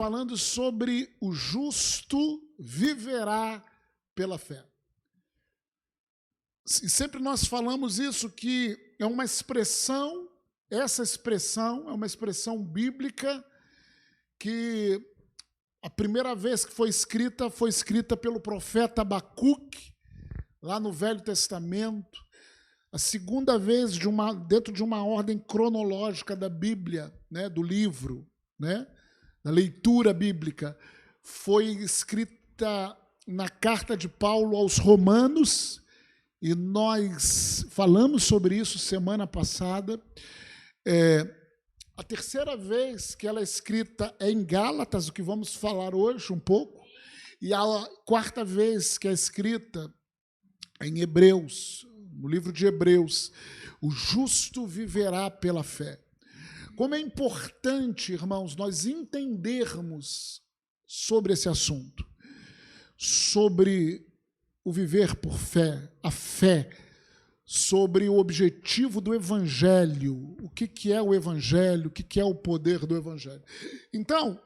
falando sobre o justo viverá pela fé. E sempre nós falamos isso, que é uma expressão, essa expressão é uma expressão bíblica que a primeira vez que foi escrita pelo profeta Abacuque, lá no Velho Testamento. A segunda vez dentro de uma ordem cronológica da Bíblia, né, do livro, né, da leitura bíblica, foi escrita na carta de Paulo aos Romanos, e nós falamos sobre isso semana passada. A terceira vez que ela é escrita é em Gálatas, o que vamos falar hoje um pouco, e a quarta vez que é escrita é em Hebreus, no livro de Hebreus. O justo viverá pela fé. Como é importante, irmãos, nós entendermos sobre esse assunto, sobre o viver por fé, a fé, sobre o objetivo do Evangelho, o que é o Evangelho, o que é o poder do Evangelho. Então,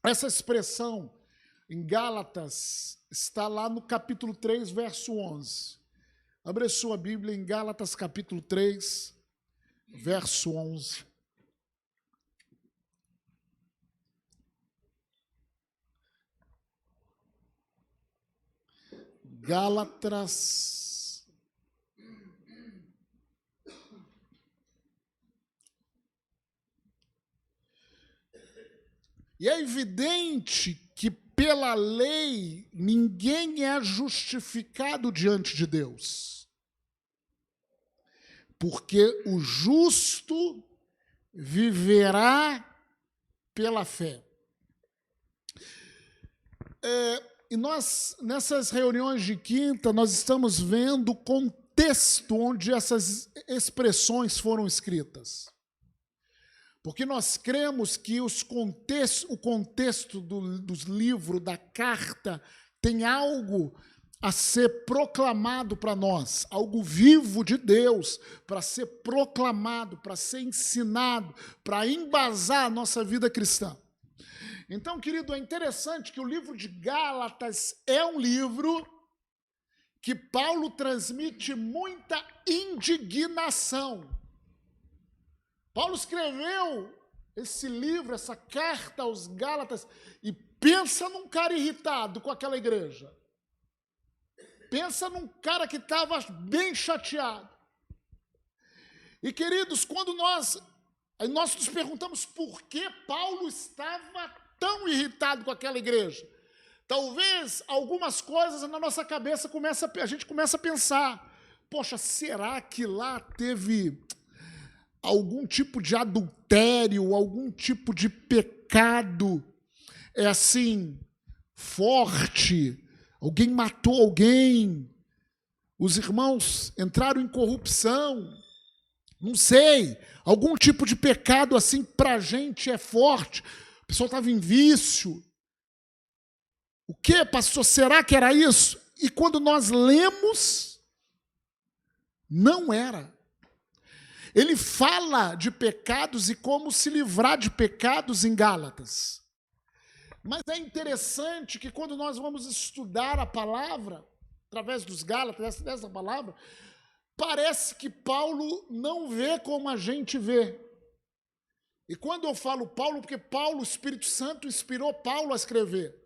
essa expressão em Gálatas está lá no capítulo 3, verso 11. Abre a sua Bíblia em Gálatas, capítulo 3, verso 11. Gálatas. E é evidente que pela lei ninguém é justificado diante de Deus, porque o justo viverá pela fé. E nós, nessas reuniões de quinta, nós estamos vendo o contexto onde essas expressões foram escritas. Porque nós cremos que o contexto dos livros, da carta, tem algo a ser proclamado para nós, algo vivo de Deus, para ser proclamado, para ser ensinado, para embasar a nossa vida cristã. Então, querido, é interessante que o livro de Gálatas é um livro que Paulo transmite muita indignação. Paulo escreveu esse livro, essa carta aos Gálatas, e pensa num cara irritado com aquela igreja. Pensa num cara que estava bem chateado. E, queridos, quando nós nos perguntamos por que Paulo estava tão irritado com aquela igreja, talvez algumas coisas na nossa cabeça a gente começa a pensar: poxa, será que lá teve algum tipo de adultério, algum tipo de pecado forte? Alguém matou alguém? Os irmãos entraram em corrupção? Não sei. Algum tipo de pecado assim para a gente é forte. A pessoa estava em vício. O que, pastor? Será que era isso? E quando nós lemos, não era. Ele fala de pecados e como se livrar de pecados em Gálatas. Mas é interessante que quando nós vamos estudar a palavra, através dos Gálatas, dessa palavra, parece que Paulo não vê como a gente vê. E quando eu falo Paulo, porque Paulo, o Espírito Santo, inspirou Paulo a escrever.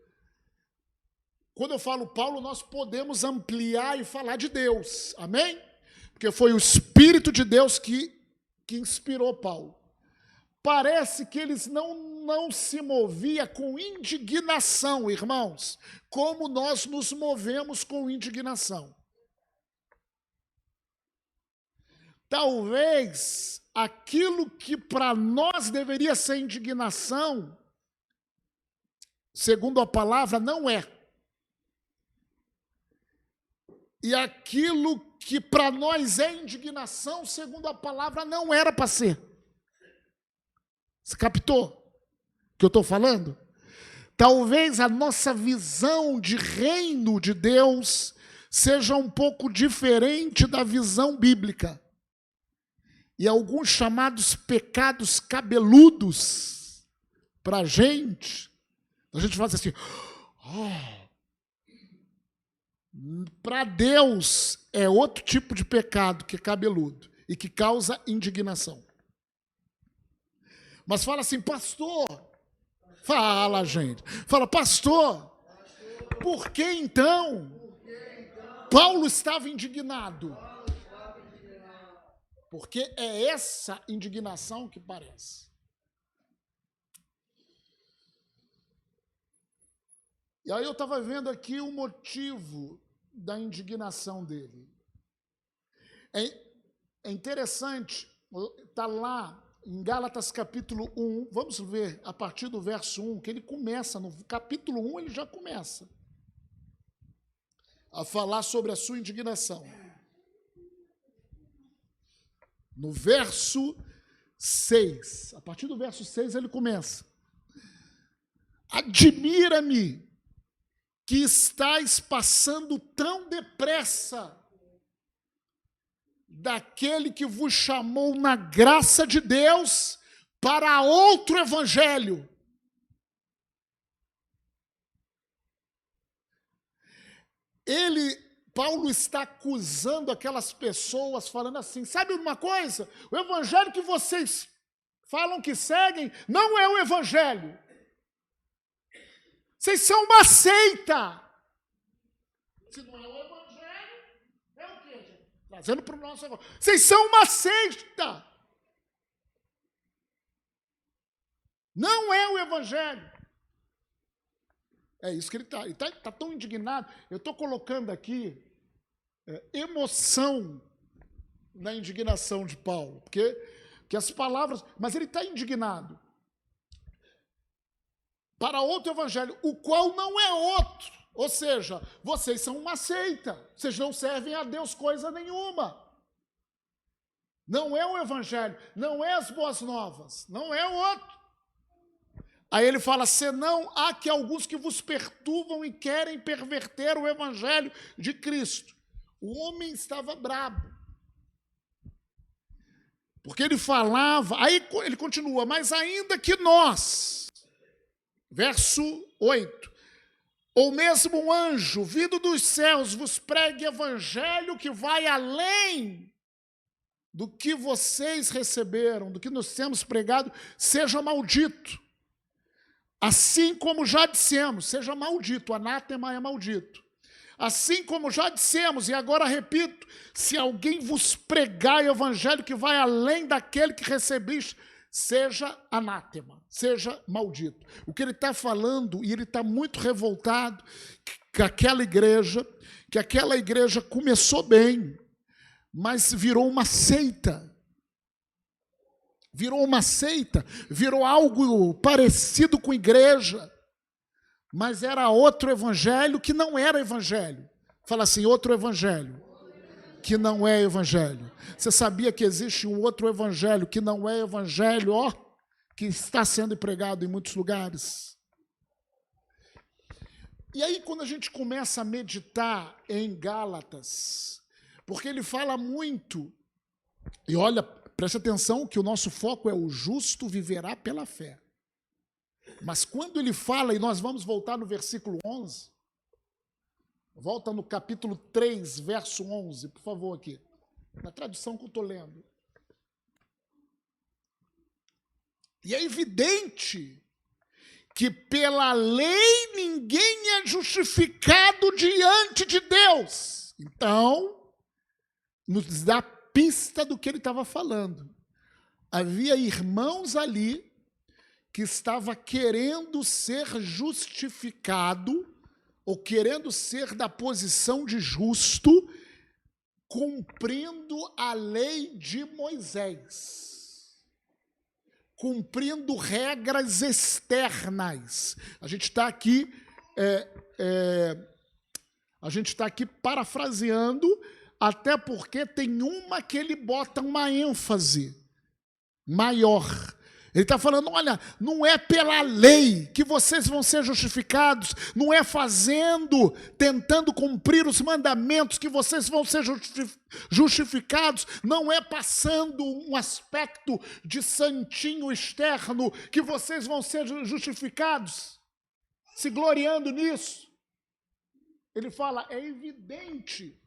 Quando eu falo Paulo, nós podemos ampliar e falar de Deus. Amém? Porque foi o Espírito de Deus que inspirou Paulo. Parece que eles não se movia com indignação, irmãos, como nós nos movemos com indignação. Talvez aquilo que para nós deveria ser indignação, segundo a palavra, não é. E aquilo que para nós é indignação, segundo a palavra, não era para ser. Você captou o que eu estou falando? Talvez a nossa visão de reino de Deus seja um pouco diferente da visão bíblica. E alguns chamados pecados cabeludos para a gente faz assim, para Deus é outro tipo de pecado que é cabeludo e que causa indignação. Mas fala assim, pastor, fala, gente, fala, pastor, por que então Paulo estava indignado? Porque é essa indignação que parece. E aí eu estava vendo aqui o motivo da indignação dele. É interessante, está lá em Gálatas capítulo 1, vamos ver a partir do verso 1, que ele começa, no capítulo 1 ele já começa a falar sobre a sua indignação. No verso 6, a partir do verso 6 ele começa. Admira-me que estáis passando tão depressa daquele que vos chamou na graça de Deus para outro evangelho. Paulo está acusando aquelas pessoas, falando assim, sabe uma coisa? O evangelho que vocês falam que seguem não é o evangelho. Vocês são uma seita. Se não é o evangelho, é o quê, gente? Trazendo para o nosso agora. Vocês são uma seita. Não é o evangelho. É isso que ele está. Ele está tão indignado. Eu estou colocando aqui emoção na indignação de Paulo. Porque as palavras... Mas ele está indignado. Para outro evangelho, o qual não é outro. Ou seja, vocês são uma seita. Vocês não servem a Deus coisa nenhuma. Não é o evangelho. Não é as boas novas. Não é o outro. Aí ele fala, senão há que alguns que vos perturbam e querem perverter o evangelho de Cristo. O homem estava brabo. Porque ele falava, aí ele continua, mas ainda que nós, verso 8, ou mesmo um anjo vindo dos céus vos pregue evangelho que vai além do que vocês receberam, do que nós temos pregado, seja maldito. Assim como já dissemos, seja maldito, anátema é maldito. Assim como já dissemos, e agora repito, se alguém vos pregar o evangelho que vai além daquele que recebiste, seja anátema, seja maldito. O que ele está falando, e ele está muito revoltado, que aquela igreja começou bem, mas virou uma seita. Virou uma seita, virou algo parecido com igreja, mas era outro evangelho que não era evangelho. Fala assim, outro evangelho que não é evangelho. Você sabia que existe um outro evangelho que não é evangelho, que está sendo pregado em muitos lugares? E aí, quando a gente começa a meditar em Gálatas, porque ele fala muito, e olha, preste atenção que o nosso foco é o justo viverá pela fé. Mas quando ele fala, e nós vamos voltar no versículo 11, volta no capítulo 3, verso 11, por favor, aqui, na tradução que eu estou lendo. E é evidente que pela lei ninguém é justificado diante de Deus. Então, nos dá pista do que ele estava falando. Havia irmãos ali que estava querendo ser justificado ou querendo ser da posição de justo, cumprindo a lei de Moisés, cumprindo regras externas. A gente está aqui parafraseando, até porque tem uma que ele bota uma ênfase maior. Ele está falando, olha, não é pela lei que vocês vão ser justificados, não é tentando cumprir os mandamentos que vocês vão ser justificados, não é passando um aspecto de santinho externo que vocês vão ser justificados, se gloriando nisso. Ele fala, é evidente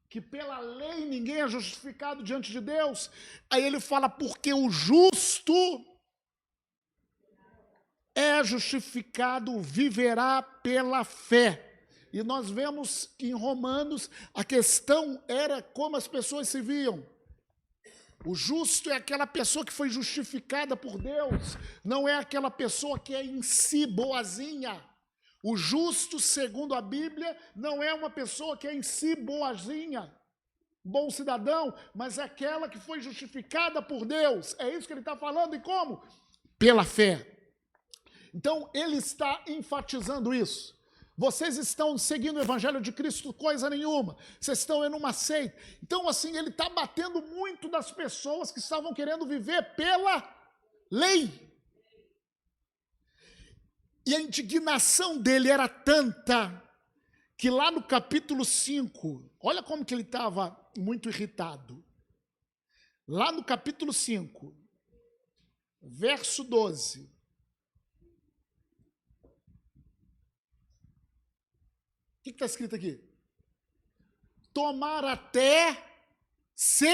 que pela lei ninguém é justificado diante de Deus. Aí ele fala, porque o justo é justificado, viverá pela fé. E nós vemos que em Romanos a questão era como as pessoas se viam. O justo é aquela pessoa que foi justificada por Deus, não é aquela pessoa que é em si boazinha. O justo, segundo a Bíblia, não é uma pessoa que é em si boazinha, bom cidadão, mas é aquela que foi justificada por Deus. É isso que ele está falando. E como? Pela fé. Então, ele está enfatizando isso. Vocês estão seguindo o Evangelho de Cristo coisa nenhuma. Vocês estão em uma seita. Então, assim, ele está batendo muito das pessoas que estavam querendo viver pela lei. E a indignação dele era tanta que lá no capítulo 5, olha como que ele estava muito irritado. Lá no capítulo 5, verso 12. O que está escrito aqui? Tomar até se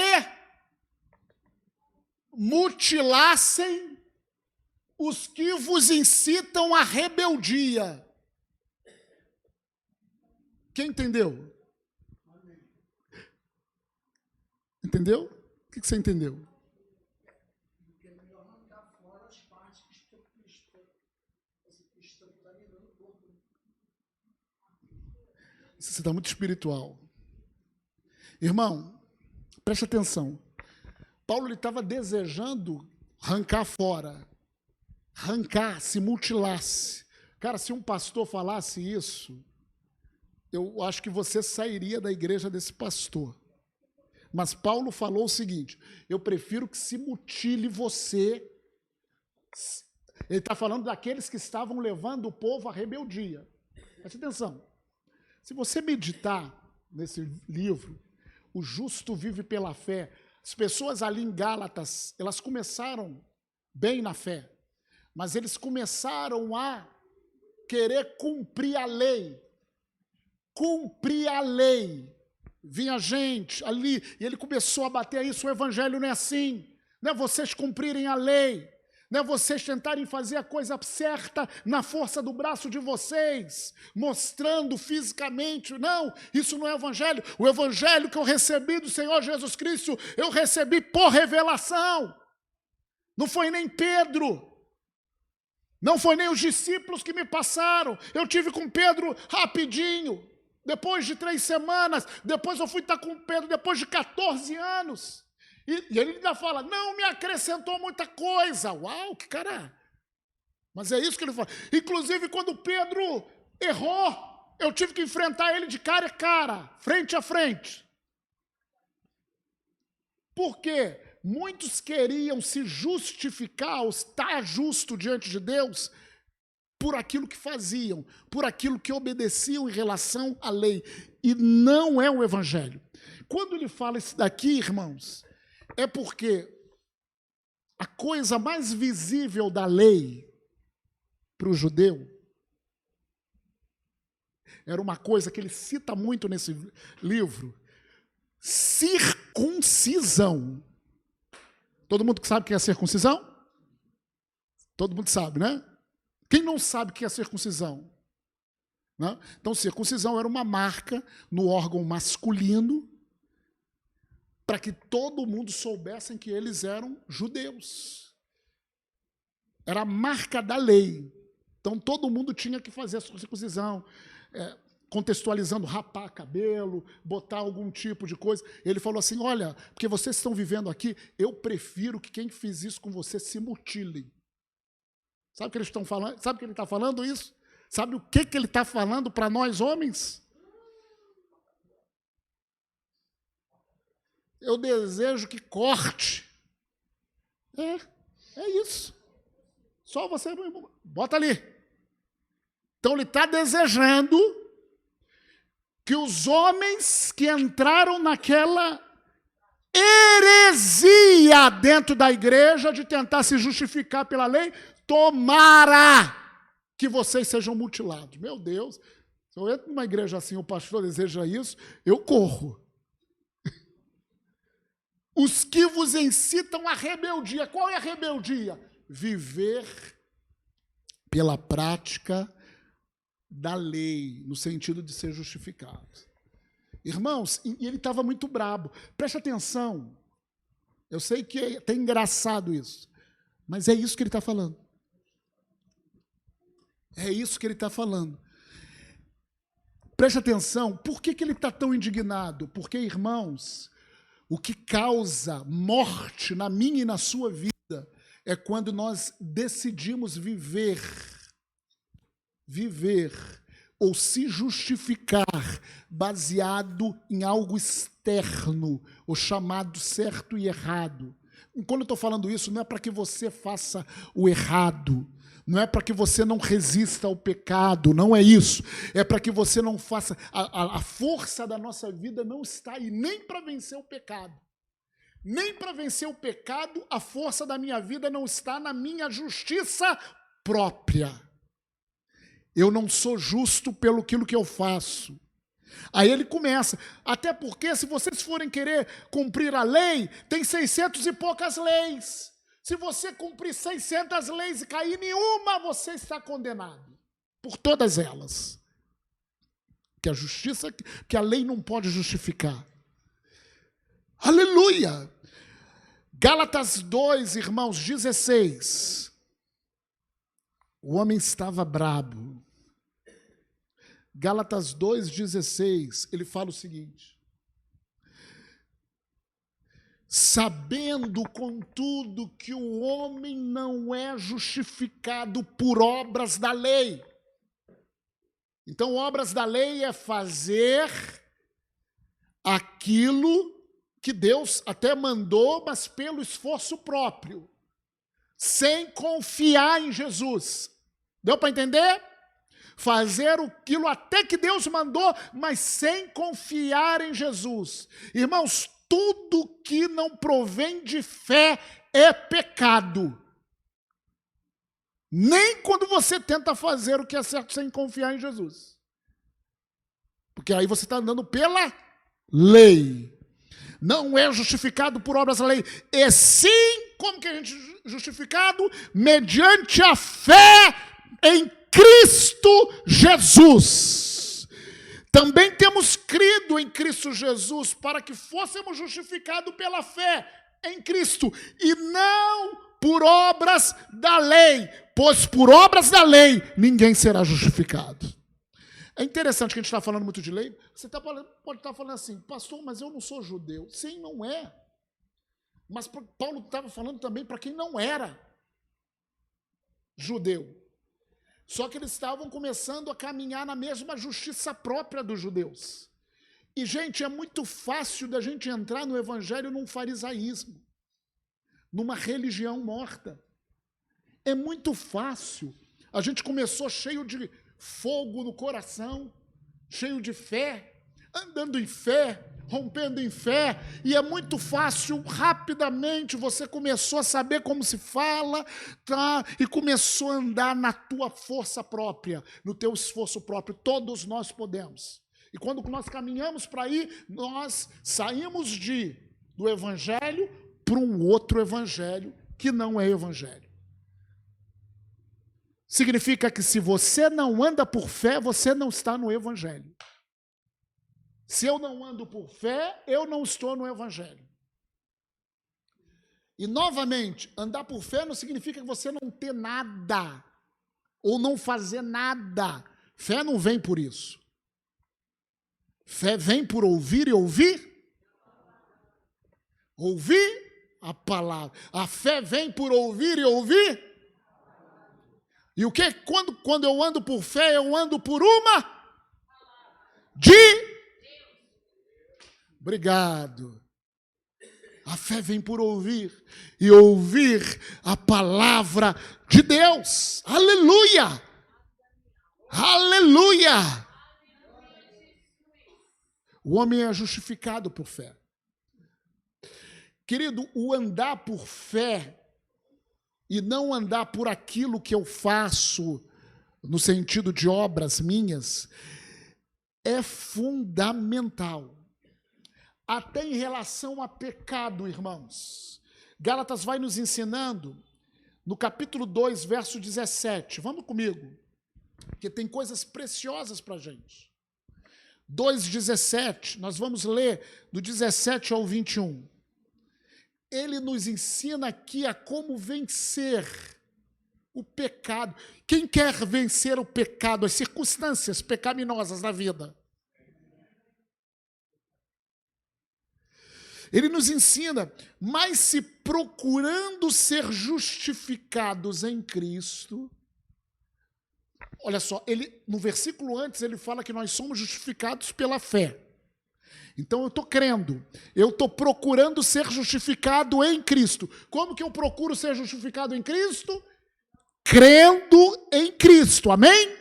mutilassem os que vos incitam à rebeldia. Quem entendeu? Entendeu? O que você entendeu? Você está muito espiritual. Irmão, preste atenção. Paulo estava desejando arrancar fora. Arrancar, se mutilasse. Cara, se um pastor falasse isso, eu acho que você sairia da igreja desse pastor. Mas Paulo falou o seguinte, eu prefiro que se mutile você. Ele está falando daqueles que estavam levando o povo à rebeldia. Preste atenção. Se você meditar nesse livro, o justo vive pela fé. As pessoas ali em Gálatas, elas começaram bem na fé, mas eles começaram a querer cumprir a lei. Cumprir a lei. Vinha gente ali, e ele começou a bater isso, o evangelho não é assim. Não é vocês cumprirem a lei. Não é vocês tentarem fazer a coisa certa na força do braço de vocês, mostrando fisicamente. Não, isso não é evangelho. O evangelho que eu recebi do Senhor Jesus Cristo, eu recebi por revelação. Não foi nem Pedro. Não foi nem os discípulos que me passaram. Eu tive com Pedro rapidinho. Depois de 3 semanas. Depois eu fui estar com Pedro depois de 14 anos. E ele ainda fala, não me acrescentou muita coisa. Uau, que cara. Mas é isso que ele fala. Inclusive, quando Pedro errou, eu tive que enfrentar ele de cara a cara, frente a frente. Por quê? Muitos queriam se justificar, ou estar justo diante de Deus, por aquilo que faziam, por aquilo que obedeciam em relação à lei. E não é o evangelho. Quando ele fala isso daqui, irmãos, é porque a coisa mais visível da lei para o judeu era uma coisa que ele cita muito nesse livro, circuncisão. Todo mundo sabe o que é circuncisão? Todo mundo sabe, né? Quem não sabe o que é circuncisão? Né? Então, circuncisão era uma marca no órgão masculino para que todo mundo soubesse que eles eram judeus. Era a marca da lei. Então, todo mundo tinha que fazer a circuncisão, contextualizando, rapar cabelo, botar algum tipo de coisa. Ele falou assim, olha, porque vocês estão vivendo aqui, eu prefiro que quem fez isso com você se mutile. Sabe o que eles estão falando? Sabe o que ele está falando isso? Sabe o que ele está falando para nós homens? Eu desejo que corte. É isso. Só você, bota ali. Então ele está desejando que os homens que entraram naquela heresia dentro da igreja de tentar se justificar pela lei, tomara que vocês sejam mutilados. Meu Deus, se eu entro numa igreja assim, o pastor deseja isso, eu corro. Os que vos incitam à rebeldia. Qual é a rebeldia? Viver pela prática da lei, no sentido de ser justificado. Irmãos, e ele estava muito brabo. Preste atenção. Eu sei que é até engraçado isso, mas é isso que ele está falando. É isso que ele está falando. Preste atenção. Por que ele está tão indignado? Porque, irmãos, o que causa morte na minha e na sua vida é quando nós decidimos viver ou se justificar baseado em algo externo, o chamado certo e errado. E quando eu estou falando isso, não é para que você faça o errado, não é para que você não resista ao pecado, não é isso. É para que você não faça... A força da nossa vida não está aí nem para vencer o pecado. Nem para vencer o pecado, a força da minha vida não está na minha justiça própria. Eu não sou justo pelo aquilo que eu faço. Aí ele começa, até porque se vocês forem querer cumprir a lei, tem 600 e poucas leis. Se você cumprir 600 leis e cair em uma, você está condenado. Por todas elas. Que a justiça, que a lei não pode justificar. Aleluia! Gálatas 2, irmãos, 16. O homem estava brabo. Gálatas 2,16, ele fala o seguinte: sabendo, contudo, que o homem não é justificado por obras da lei. Então, obras da lei é fazer aquilo que Deus até mandou, mas pelo esforço próprio, sem confiar em Jesus. Deu para entender? Fazer aquilo até que Deus mandou, mas sem confiar em Jesus. Irmãos, tudo que não provém de fé é pecado. Nem quando você tenta fazer o que é certo sem confiar em Jesus. Porque aí você está andando pela lei. Não é justificado por obras da lei. E sim, como que a gente é justificado? Mediante a fé em Cristo Jesus. Também temos crido em Cristo Jesus para que fôssemos justificados pela fé em Cristo e não por obras da lei, pois por obras da lei ninguém será justificado. É interessante que a gente está falando muito de lei. Você pode estar falando assim, pastor, mas eu não sou judeu. Sim, não é. Mas Paulo estava falando também para quem não era judeu. Só que eles estavam começando a caminhar na mesma justiça própria dos judeus. E, gente, é muito fácil da gente entrar no evangelho num farisaísmo, numa religião morta. É muito fácil. A gente começou cheio de fogo no coração, cheio de fé, andando em fé, rompendo em fé, e é muito fácil, rapidamente você começou a saber como se fala, tá? E começou a andar na tua força própria, no teu esforço próprio. Todos nós podemos. E quando nós caminhamos para aí, nós saímos do evangelho para um outro evangelho que não é evangelho. Significa que se você não anda por fé, você não está no evangelho. Se eu não ando por fé, eu não estou no evangelho. E, novamente, andar por fé não significa que você não ter nada, ou não fazer nada. Fé não vem por isso. Fé vem por ouvir e ouvir. Ouvir a palavra. A fé vem por ouvir e ouvir. E o que? Quando eu ando por fé, eu ando por uma Obrigado. A fé vem por ouvir, e ouvir a palavra de Deus. Aleluia! Aleluia! O homem é justificado por fé. Querido, o andar por fé e não andar por aquilo que eu faço, no sentido de obras minhas, é fundamental. Até em relação a pecado, irmãos. Gálatas vai nos ensinando, no capítulo 2, verso 17. Vamos comigo, porque tem coisas preciosas para a gente. 2,17, nós vamos ler do 17 ao 21. Ele nos ensina aqui a como vencer o pecado. Quem quer vencer o pecado, as circunstâncias pecaminosas da vida? Ele nos ensina, mas se procurando ser justificados em Cristo. Olha só, no versículo antes ele fala que nós somos justificados pela fé. Então eu estou crendo, eu estou procurando ser justificado em Cristo. Como que eu procuro ser justificado em Cristo? Crendo em Cristo, amém?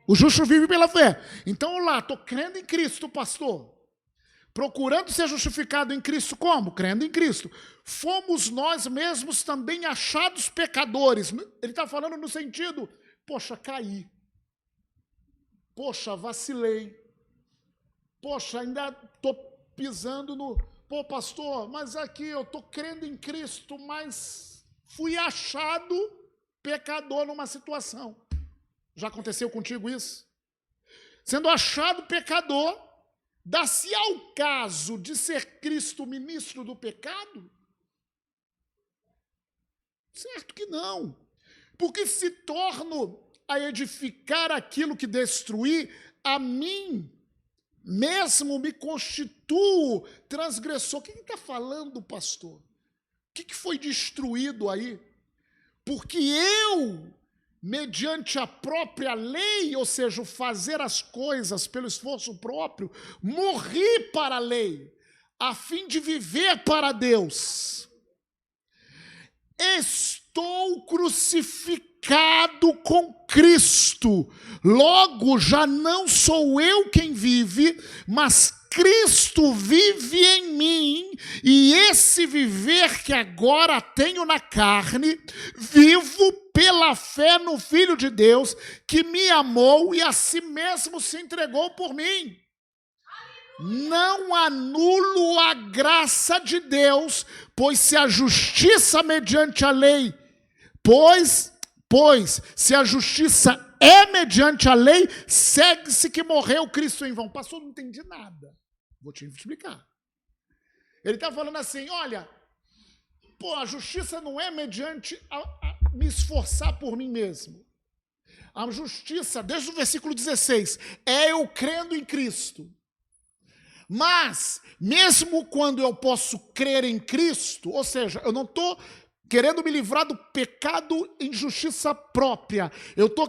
O justo vive pela fé. Então, olá, estou crendo em Cristo, pastor. Procurando ser justificado em Cristo, como? Crendo em Cristo. Fomos nós mesmos também achados pecadores. Ele está falando no sentido, poxa, caí. Poxa, vacilei. Poxa, ainda estou pisando no... Pô, pastor, mas aqui eu estou crendo em Cristo, mas fui achado pecador numa situação. Já aconteceu contigo isso? Sendo achado pecador, dá-se ao caso de ser Cristo ministro do pecado? Certo que não. Porque se torno a edificar aquilo que destruí, a mim mesmo me constituo transgressor. O que está falando, pastor? O que foi destruído aí? Porque eu, mediante a própria lei, ou seja, o fazer as coisas pelo esforço próprio, morri para a lei, a fim de viver para Deus. Estou crucificado com Cristo. Logo, já não sou eu quem vive, mas Cristo vive em mim, e esse viver que agora tenho na carne, vivo pela fé no Filho de Deus, que me amou e a si mesmo se entregou por mim. Não anulo a graça de Deus, pois se a justiça mediante a lei, pois se a justiça é mediante a lei, segue-se que morreu Cristo em vão. Pastor, não entendi nada. Vou te explicar. Ele está falando assim, olha, a justiça não é mediante a me esforçar por mim mesmo. A justiça, desde o versículo 16, é eu crendo em Cristo. Mas, mesmo quando eu posso crer em Cristo, ou seja, eu não estou querendo me livrar do pecado em justiça própria, eu estou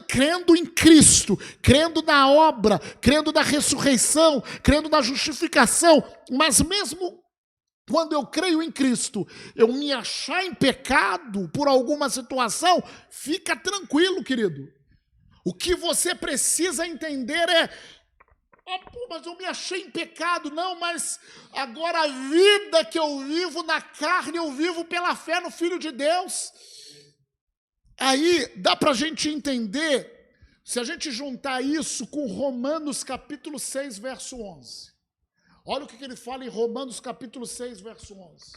crendo em Cristo, crendo na obra, crendo na ressurreição, crendo na justificação, mas mesmo quando eu creio em Cristo, eu me achar em pecado por alguma situação, fica tranquilo, querido. O que você precisa entender é, mas eu me achei em pecado. Não, mas agora a vida que eu vivo na carne, eu vivo pela fé no Filho de Deus. Aí dá para a gente entender, se a gente juntar isso com Romanos capítulo 6, verso 11. Olha o que ele fala em Romanos capítulo 6, verso 11.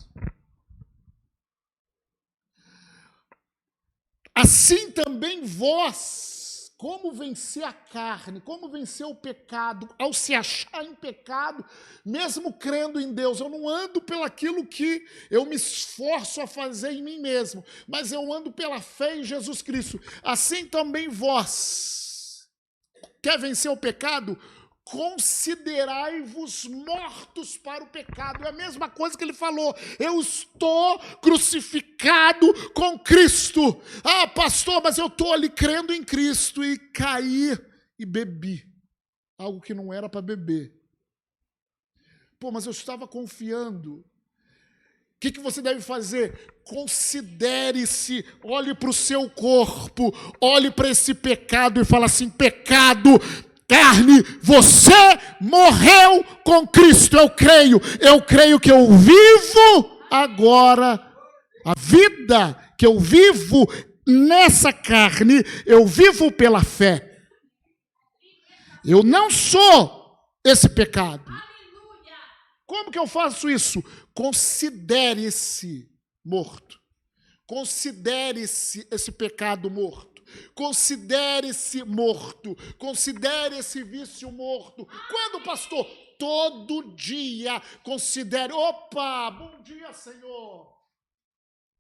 Assim também vós, como vencer a carne, como vencer o pecado, ao se achar em pecado, mesmo crendo em Deus. Eu não ando pelo aquilo que eu me esforço a fazer em mim mesmo, mas eu ando pela fé em Jesus Cristo. Assim também vós, quer vencer o pecado? Considerai-vos mortos para o pecado. É a mesma coisa que ele falou. Eu estou crucificado com Cristo. Ah, pastor, mas eu estou ali crendo em Cristo e caí e bebi algo que não era para beber. Pô, mas eu estava confiando. que você deve fazer? Considere-se, olhe para o seu corpo, olhe para esse pecado e fala assim: pecado, carne, você morreu com Cristo. Eu creio que eu vivo agora. A vida que eu vivo nessa carne, eu vivo pela fé. Eu não sou esse pecado. Como que eu faço isso? Considere-se morto. Considere-se esse pecado morto. Considere-se morto. Considere esse vício morto. Quando, pastor? Todo dia. Considere. Opa, bom dia, Senhor.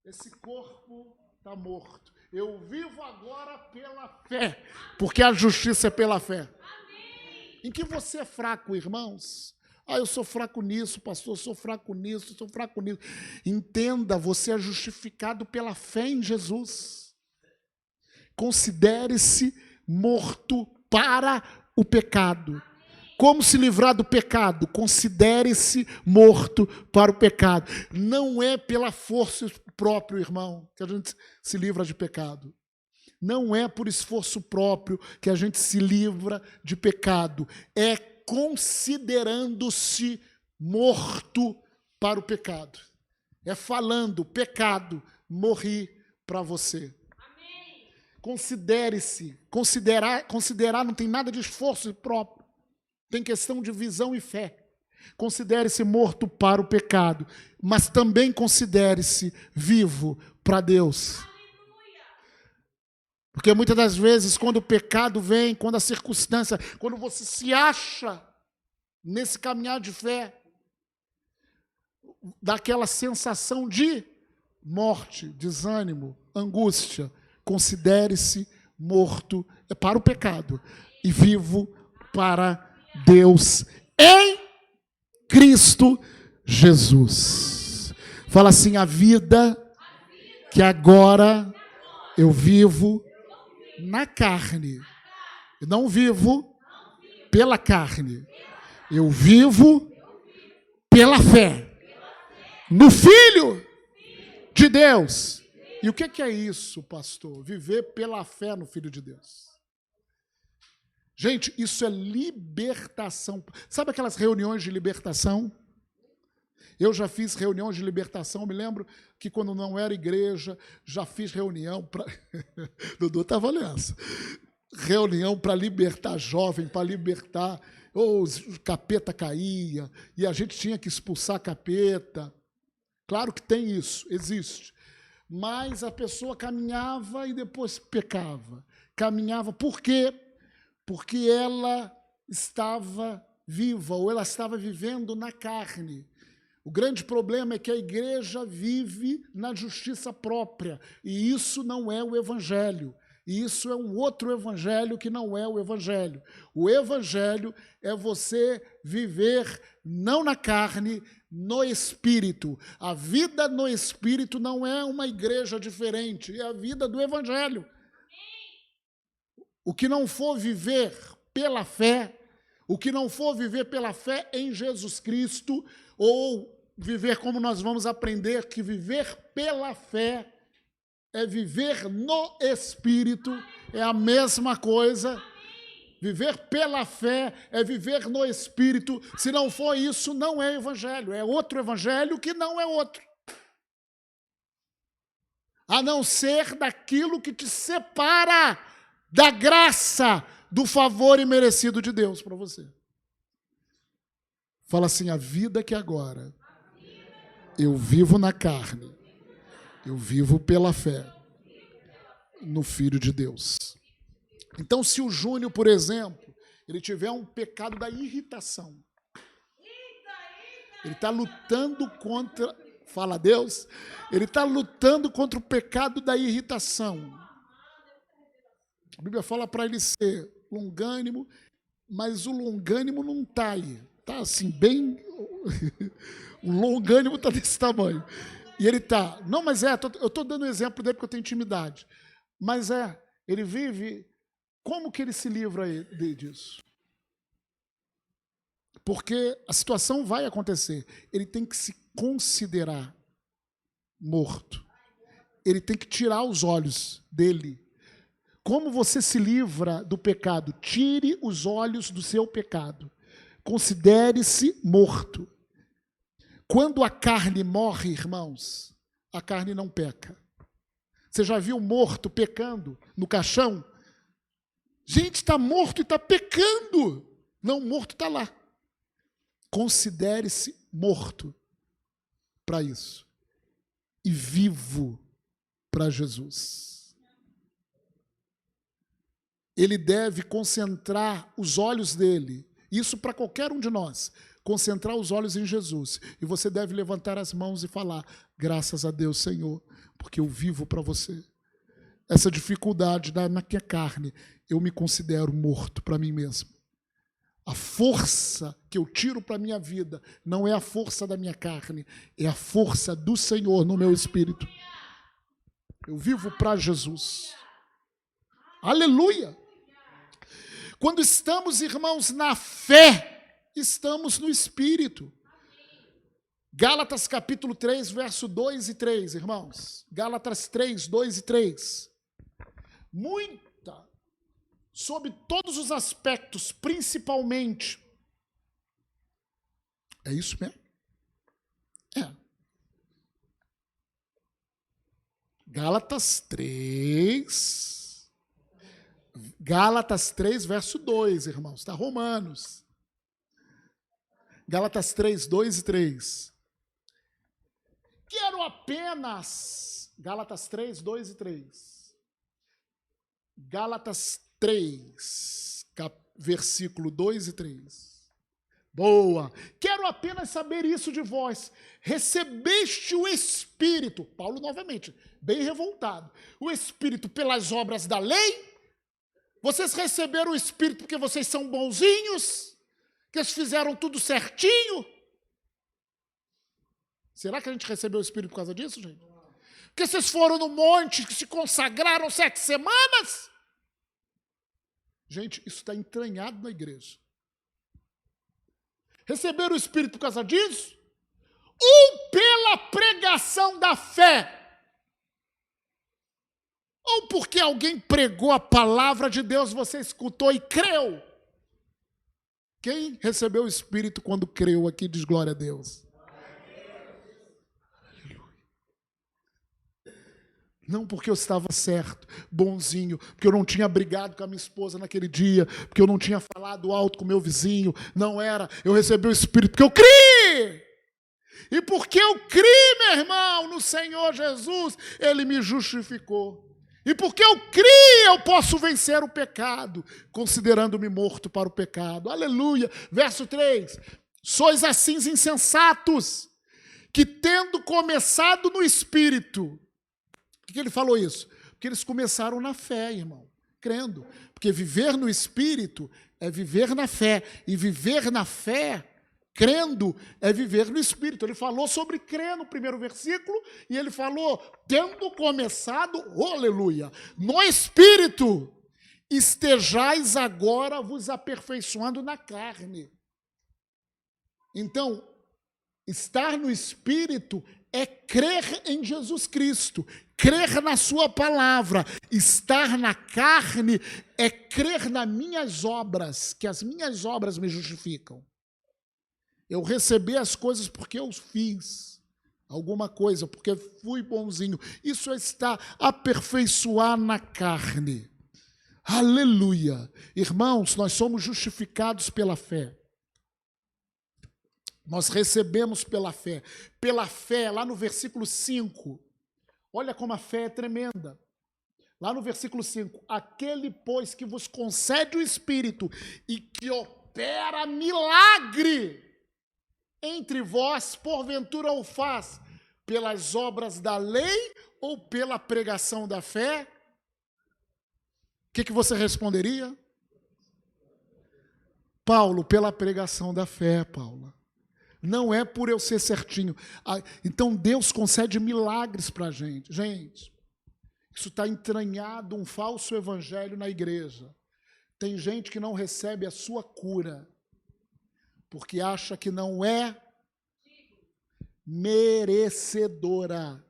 Esse corpo está morto. Eu vivo agora pela fé. Porque a justiça é pela fé. Em que você é fraco, irmãos? Eu sou fraco nisso, pastor, sou fraco nisso, sou fraco nisso. Entenda, você é justificado pela fé em Jesus. Considere-se morto para o pecado. Como se livrar do pecado? Considere-se morto para o pecado. Não é pela força própria, irmão, que a gente se livra de pecado. Não é por esforço próprio que a gente se livra de pecado. É considerando-se morto para o pecado. É falando: pecado, morri para você. Amém. Considere-se. Considerar não tem nada de esforço próprio. Tem questão de visão e fé. Considere-se morto para o pecado, mas também considere-se vivo para Deus. Porque muitas das vezes, quando o pecado vem, quando a circunstância, quando você se acha nesse caminhar de fé, dá aquela sensação de morte, desânimo, angústia. Considere-se morto para o pecado e vivo para Deus em Cristo Jesus. Fala assim: a vida que agora eu vivo na carne. Eu não vivo pela carne. Eu vivo pela fé. No Filho de Deus. E o que é isso, pastor? Viver pela fé no Filho de Deus. Gente, isso é libertação. Sabe aquelas reuniões de libertação? Eu já fiz reuniões de libertação, me lembro que quando não era igreja, já fiz reunião para... Dudu estava nessa. Reunião para libertar jovem, para libertar... o capeta caía, e a gente tinha que expulsar capeta. Claro que tem isso, existe. Mas a pessoa caminhava e depois pecava. Caminhava, por quê? Porque ela estava viva, ou ela estava vivendo na carne. O grande problema é que a igreja vive na justiça própria, e isso não é o evangelho. E isso é um outro evangelho que não é o evangelho. O evangelho é você viver não na carne, no espírito. A vida no espírito não é uma igreja diferente, é a vida do evangelho. O que não for viver pela fé, o que não for viver pela fé em Jesus Cristo, ou viver como nós vamos aprender, que viver pela fé é viver no Espírito, é a mesma coisa. Viver pela fé é viver no Espírito. Se não for isso, não é evangelho, é outro evangelho que não é outro. A não ser daquilo que te separa da graça, do favor imerecido de Deus para você. Fala assim: a vida que agora eu vivo na carne, eu vivo pela fé no Filho de Deus. Então, se o Júnior, por exemplo, ele tiver um pecado da irritação, ele está lutando contra, fala a Deus, ele está lutando contra o pecado da irritação. A Bíblia fala para ele ser longânimo, mas o longânimo não está aí. Está assim, bem... O longânimo está desse tamanho. E ele está... Não, mas eu estou dando um exemplo dele porque eu tenho intimidade. Mas ele vive... Como que ele se livra disso? Porque a situação vai acontecer. Ele tem que se considerar morto. Ele tem que tirar os olhos dele. Como você se livra do pecado? Tire os olhos do seu pecado. Considere-se morto. Quando a carne morre, irmãos, a carne não peca. Você já viu morto pecando no caixão? Gente, está morto e está pecando. Não, morto está lá. Considere-se morto para isso. E vivo para Jesus. Ele deve concentrar os olhos dele. Isso para qualquer um de nós. Concentrar os olhos em Jesus. E você deve levantar as mãos e falar: graças a Deus, Senhor, porque eu vivo para você. Essa dificuldade na minha carne, eu me considero morto para mim mesmo. A força que eu tiro para a minha vida não é a força da minha carne, é a força do Senhor no meu espírito. Eu vivo para Jesus. Aleluia! Quando estamos, irmãos, na fé, estamos no Espírito. Gálatas capítulo 3, verso 2 e 3, irmãos. Gálatas 3, 2 e 3. Sobre todos os aspectos, principalmente. É isso mesmo? É. Gálatas 3, verso 2, irmãos. Está Romanos. Gálatas 3, 2 e 3. Quero apenas... Gálatas 3, 2 e 3. Gálatas 3, versículo 2 e 3. Boa! Quero apenas saber isso de vós. Recebeste o Espírito, Paulo novamente, bem revoltado, o Espírito pelas obras da lei? Vocês receberam o Espírito porque vocês são bonzinhos? Que eles fizeram tudo certinho? Será que a gente recebeu o Espírito por causa disso, gente? Porque vocês foram no monte, que se consagraram 7 semanas? Gente, isso está entranhado na igreja. Receberam o Espírito por causa disso? Ou pela pregação da fé? Ou porque alguém pregou a palavra de Deus, você escutou e creu? Quem recebeu o Espírito quando creu aqui diz glória a Deus. Não porque eu estava certo, bonzinho, porque eu não tinha brigado com a minha esposa naquele dia, porque eu não tinha falado alto com o meu vizinho. Não era, eu recebi o Espírito porque eu criei. E porque eu criei, meu irmão, no Senhor Jesus, Ele me justificou. E porque eu criei, eu posso vencer o pecado, considerando-me morto para o pecado. Aleluia. Verso 3. Sois assim insensatos, que tendo começado no Espírito... Por que ele falou isso? Porque eles começaram na fé, irmão, crendo. Porque viver no Espírito é viver na fé. E viver na fé, crendo, é viver no Espírito. Ele falou sobre crer no primeiro versículo, e ele falou, tendo começado, aleluia, no Espírito, estejais agora vos aperfeiçoando na carne. Então, estar no Espírito é crer em Jesus Cristo, crer na sua palavra. Estar na carne é crer nas minhas obras, que as minhas obras me justificam. Eu recebi as coisas porque eu fiz alguma coisa, porque fui bonzinho. Isso está aperfeiçoar na carne. Aleluia! Irmãos, nós somos justificados pela fé. Nós recebemos pela fé. Pela fé, lá no versículo 5, olha como a fé é tremenda. Lá no versículo 5, aquele, pois, que vos concede o Espírito e que opera milagre entre vós, porventura o faz pelas obras da lei ou pela pregação da fé? O que você responderia? Paulo, pela pregação da fé, Paulo. Não é por eu ser certinho. Então Deus concede milagres para a gente. Gente, isso está entranhado um falso evangelho na igreja. Tem gente que não recebe a sua cura, porque acha que não é merecedora.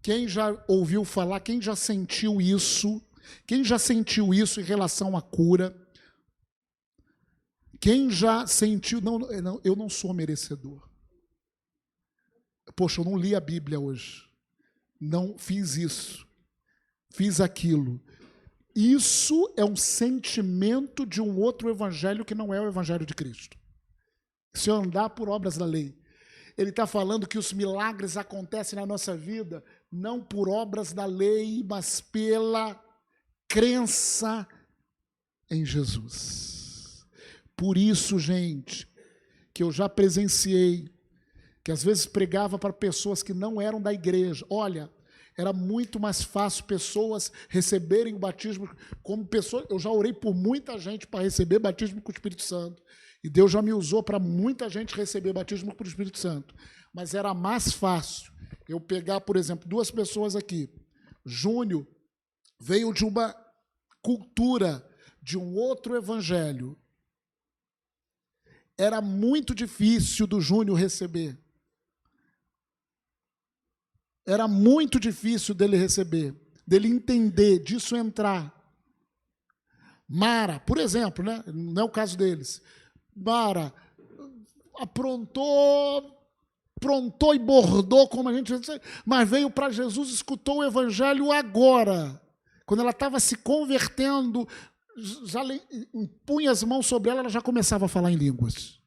Quem já ouviu falar, quem já sentiu isso? Quem já sentiu isso em relação à cura? Quem já sentiu... Não, eu não sou merecedor. Poxa, eu não li a Bíblia hoje. Não fiz isso. Fiz aquilo. Isso é um sentimento de um outro evangelho que não é o evangelho de Cristo. Se eu andar por obras da lei. Ele está falando que os milagres acontecem na nossa vida não por obras da lei, mas pela crença em Jesus. Por isso, gente, que eu já presenciei, que às vezes pregava para pessoas que não eram da igreja. Olha, era muito mais fácil pessoas receberem o batismo como pessoas. Eu já orei por muita gente para receber batismo com o Espírito Santo. E Deus já me usou para muita gente receber batismo com o Espírito Santo. Mas era mais fácil eu pegar, por exemplo, duas pessoas aqui. Júnior veio de uma cultura, de um outro evangelho. Era muito difícil do Júnior receber. Era muito difícil dele receber, dele entender, disso entrar. Mara, por exemplo, né? Não é o caso deles. Mara aprontou e bordou, como a gente diz, mas veio para Jesus, escutou o evangelho agora. Quando ela estava se convertendo, já impunha as mãos sobre ela, ela já começava a falar em línguas.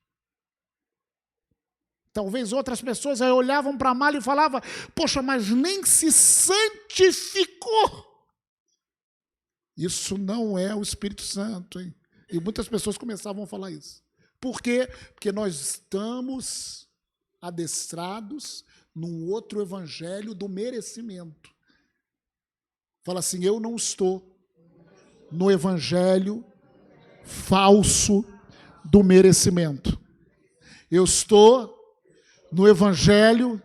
Talvez outras pessoas aí olhavam para Mara e falavam, poxa, mas nem se santificou. Isso não é o Espírito Santo, hein? E muitas pessoas começavam a falar isso. Por quê? Porque nós estamos adestrados num outro evangelho do merecimento. Fala assim, eu não estou no evangelho falso do merecimento. Eu estou no evangelho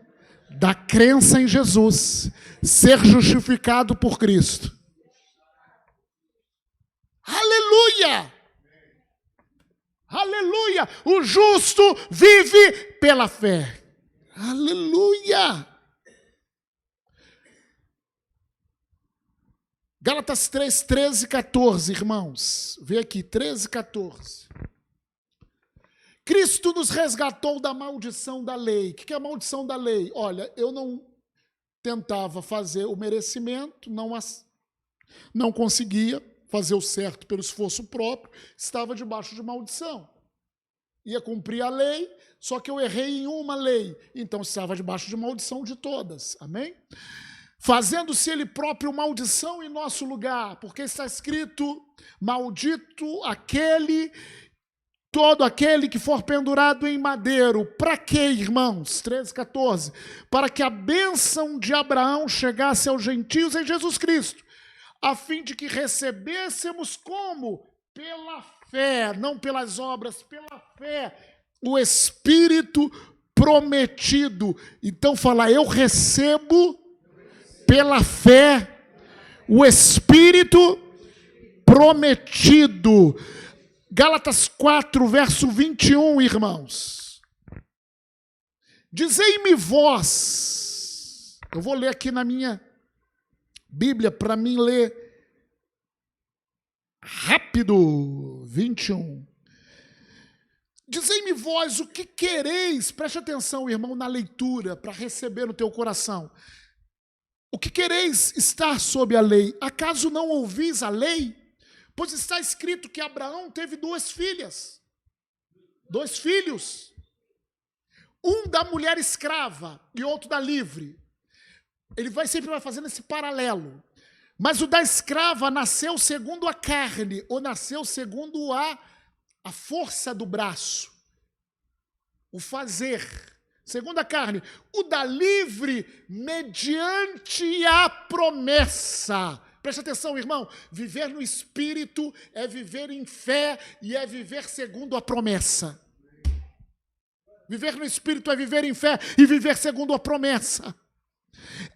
da crença em Jesus, ser justificado por Cristo. Aleluia! Aleluia! O justo vive pela fé. Aleluia! Gálatas 3, 13 e 14, irmãos. Vê aqui, 13 e 14. Cristo nos resgatou da maldição da lei. O que é a maldição da lei? Olha, eu não tentava fazer o merecimento, não conseguia fazer o certo pelo esforço próprio, estava debaixo de maldição. Ia cumprir a lei, só que eu errei em uma lei, então estava debaixo de maldição de todas. Amém? Fazendo-se ele próprio maldição em nosso lugar, porque está escrito, maldito todo aquele que for pendurado em madeiro. Para quê, irmãos? 13, 14. Para que a bênção de Abraão chegasse aos gentios em Jesus Cristo, a fim de que recebêssemos como? Pela fé, não pelas obras, pela fé, o Espírito prometido. Então fala, eu recebo pela fé o Espírito prometido. Gálatas 4, verso 21, irmãos. Dizei-me vós, eu vou ler aqui na minha Bíblia, para mim ler rápido, 21. Dizei-me vós o que quereis, preste atenção, irmão, na leitura, para receber no teu coração. O que quereis estar sob a lei? Acaso não ouvis a lei? Pois está escrito que Abraão teve dois filhos. Um da mulher escrava e outro da livre. Ele sempre vai fazendo esse paralelo. Mas o da escrava nasceu segundo a carne, ou nasceu segundo a força do braço. O fazer, segundo a carne. O da livre, mediante a promessa. Preste atenção, irmão. Viver no Espírito é viver em fé e é viver segundo a promessa. Viver no Espírito é viver em fé e viver segundo a promessa.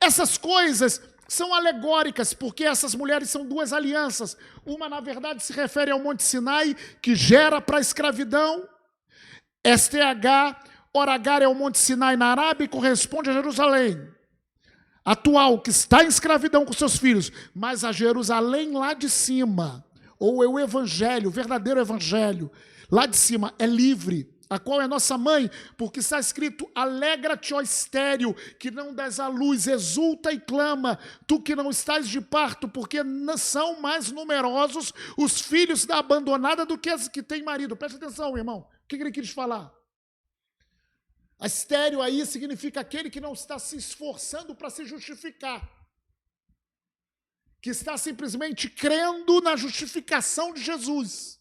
Essas coisas são alegóricas, porque essas mulheres são duas alianças. Uma, na verdade, se refere ao Monte Sinai, que gera para a escravidão. STH, ora Agar é o Monte Sinai na Arábia e corresponde a Jerusalém. atual, que está em escravidão com seus filhos, mas a Jerusalém lá de cima, ou é o evangelho, o verdadeiro evangelho, lá de cima, é livre, a qual é nossa mãe, porque está escrito: alegra-te, ó estéril, que não des à luz, exulta e clama, tu que não estás de parto, porque não são mais numerosos os filhos da abandonada do que as que têm marido. Presta atenção, irmão, o que ele quis falar? A estéril aí significa aquele que não está se esforçando para se justificar, que está simplesmente crendo na justificação de Jesus.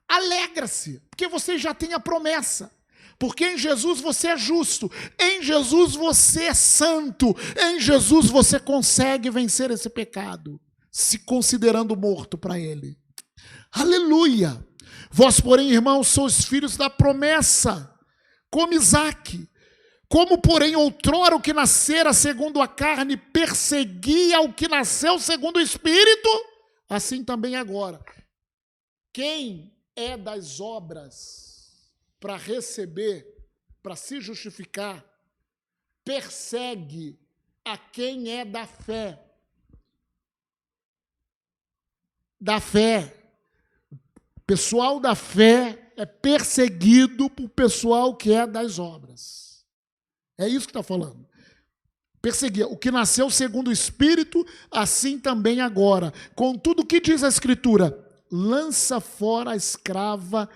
Alegra-se, porque você já tem a promessa. Porque em Jesus você é justo, em Jesus você é santo, em Jesus você consegue vencer esse pecado, se considerando morto para ele. Aleluia! Vós, porém, irmãos, sois filhos da promessa, como Isaque. Como, porém, outrora o que nascera segundo a carne perseguia o que nasceu segundo o Espírito, assim também agora. Quem é das obras para receber, para se justificar, persegue a quem é da fé. Da fé. O pessoal da fé é perseguido por pessoal que é das obras. É isso que está falando. Perseguia o que nasceu segundo o Espírito, assim também agora. Contudo, o que diz a Escritura? Lança fora a escrava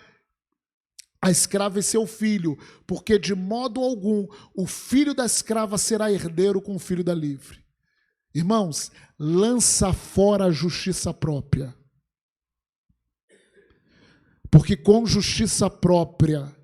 e seu filho, porque de modo algum o filho da escrava será herdeiro com o filho da livre. Irmãos, lança fora a justiça própria. Porque com justiça própria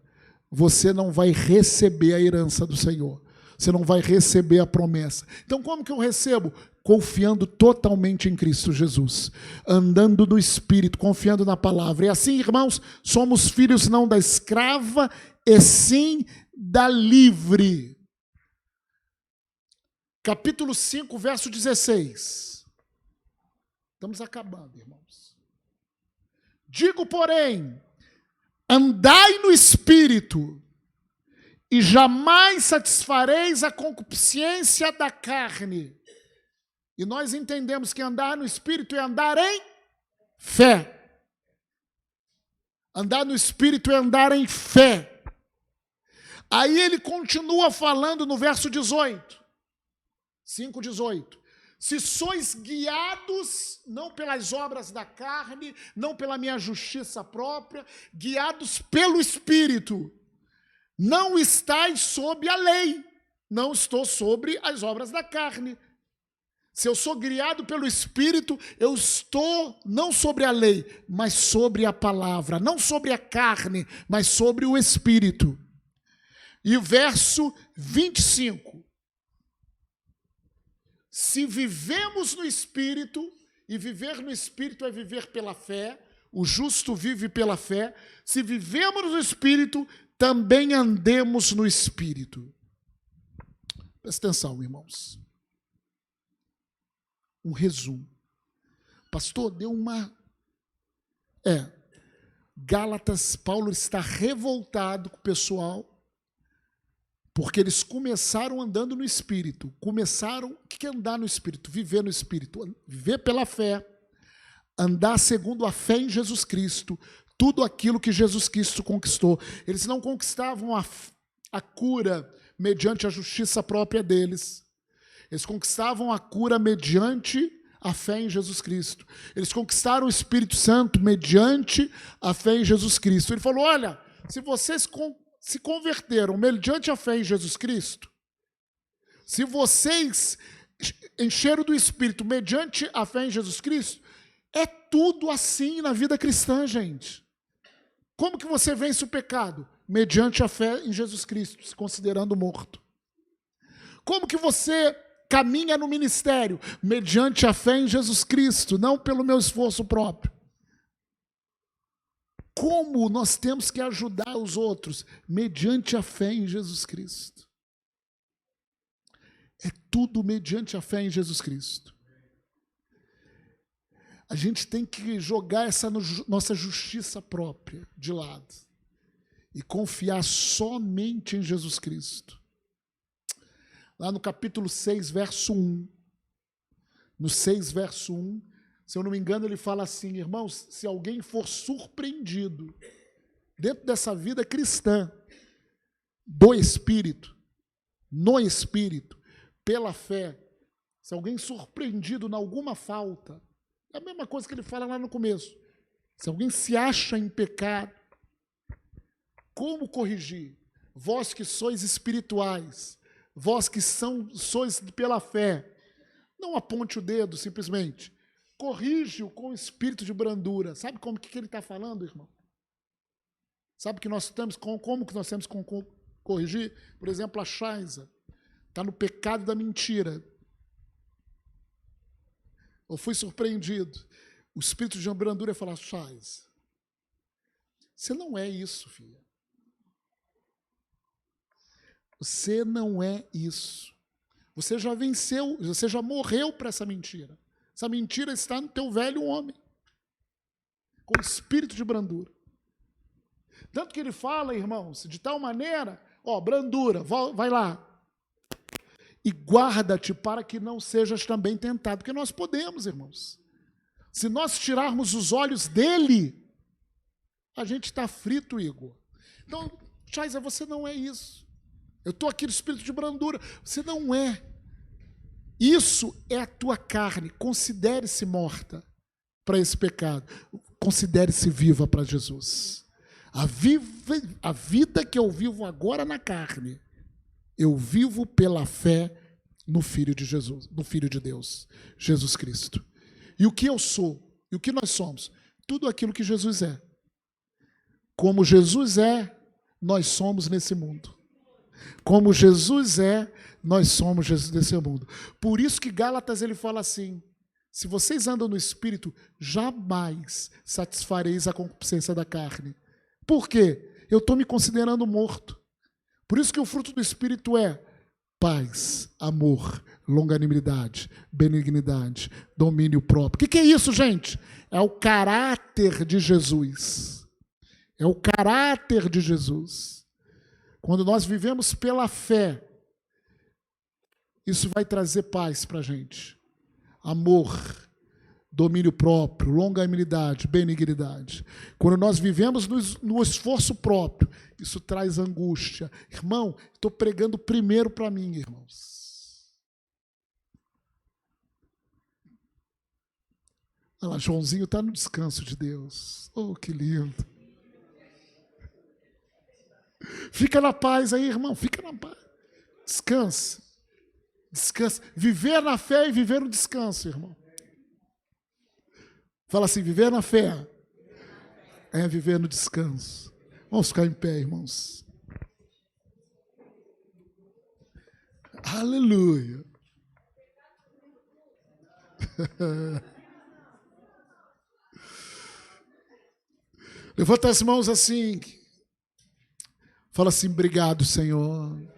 você não vai receber a herança do Senhor. Você não vai receber a promessa. Então como que eu recebo? Confiando totalmente em Cristo Jesus, andando no Espírito, confiando na palavra. E assim, irmãos, somos filhos não da escrava, e sim da livre. Capítulo 5, verso 16. Estamos acabando, irmãos. Digo, porém, andai no Espírito, e jamais satisfareis a concupiscência da carne. E nós entendemos que andar no Espírito é andar em fé. Andar no Espírito é andar em fé. Aí ele continua falando no verso 18. 5:18. Se sois guiados, não pelas obras da carne, não pela minha justiça própria, guiados pelo Espírito, não estáis sob a lei. Não estou sobre as obras da carne. Se eu sou guiado pelo Espírito, eu estou não sobre a lei, mas sobre a palavra. Não sobre a carne, mas sobre o Espírito. E o verso 25. Se vivemos no Espírito, e viver no Espírito é viver pela fé, o justo vive pela fé. Se vivemos no Espírito, também andemos no Espírito. Presta atenção, irmãos. Um resumo. Pastor, deu uma... Gálatas, Paulo está revoltado com o pessoal, porque eles começaram andando no Espírito. O que é andar no Espírito? Viver no Espírito. Viver pela fé. Andar segundo a fé em Jesus Cristo. Tudo aquilo que Jesus Cristo conquistou. Eles não conquistavam a cura mediante a justiça própria deles. Eles conquistavam a cura mediante a fé em Jesus Cristo. Eles conquistaram o Espírito Santo mediante a fé em Jesus Cristo. Ele falou, olha, se vocês se converteram mediante a fé em Jesus Cristo, se vocês encheram do Espírito mediante a fé em Jesus Cristo, é tudo assim na vida cristã, gente. Como que você vence o pecado? Mediante a fé em Jesus Cristo, se considerando morto. Como que você caminha no ministério? Mediante a fé em Jesus Cristo, não pelo meu esforço próprio. Como nós temos que ajudar os outros? Mediante a fé em Jesus Cristo. É tudo mediante a fé em Jesus Cristo. A gente tem que jogar essa nossa justiça própria de lado e confiar somente em Jesus Cristo. lá no capítulo 6, verso 1. No 6, verso 1, se eu não me engano, ele fala assim: irmãos, se alguém for surpreendido dentro dessa vida cristã, do Espírito, no Espírito, pela fé, se alguém surpreendido em alguma falta, é a mesma coisa que ele fala lá no começo. Se alguém se acha em pecado, como corrigir? Vós que sois espirituais, vós que sois pela fé, não aponte o dedo simplesmente, corrige-o com espírito de brandura. Sabe como que ele está falando, irmão? Sabe que nós temos, como que nós temos que corrigir? Por exemplo, a Shaisa está no pecado da mentira. Eu fui surpreendido. O espírito de brandura fala: Shaisa, você não é isso, filha. Você não é isso. Você já venceu, você já morreu para essa mentira. Essa mentira está no teu velho homem, com espírito de brandura. Tanto que ele fala, irmãos, de tal maneira, brandura, vai lá. E guarda-te para que não sejas também tentado. Porque nós podemos, irmãos. Se nós tirarmos os olhos dele, a gente está frito, Igor. Então, Shaisa, você não é isso. Eu estou aqui no espírito de brandura. Você não é. Isso é a tua carne. Considere-se morta para esse pecado. Considere-se viva para Jesus. A vida que eu vivo agora na carne, eu vivo pela fé no Filho de Jesus, no Filho de Deus, Jesus Cristo. E o que eu sou, e o que nós somos, tudo aquilo que Jesus é. Como Jesus é, nós somos nesse mundo. Como Jesus é, nós somos Jesus nesse mundo. Por isso que Gálatas ele fala assim: se vocês andam no Espírito, jamais satisfareis a concupiscência da carne. Por quê? Eu estou me considerando morto. Por isso que o fruto do Espírito é paz, amor, longanimidade, benignidade, domínio próprio. O que é isso, gente? É o caráter de Jesus. É o caráter de Jesus. Quando nós vivemos pela fé, isso vai trazer paz para a gente. Amor, domínio próprio, longanimidade, benignidade. Quando nós vivemos no esforço próprio, isso traz angústia. Irmão, estou pregando primeiro para mim, irmãos. Olha lá, Joãozinho está no descanso de Deus. Oh, que lindo. Fica na paz aí, irmão, fica na paz. Descansa. Descansa. Viver na fé e viver no descanso, irmão. Fala assim: viver na fé é viver no descanso. Vamos ficar em pé, irmãos. Aleluia. Levanta as mãos assim. Fala assim: obrigado, Senhor.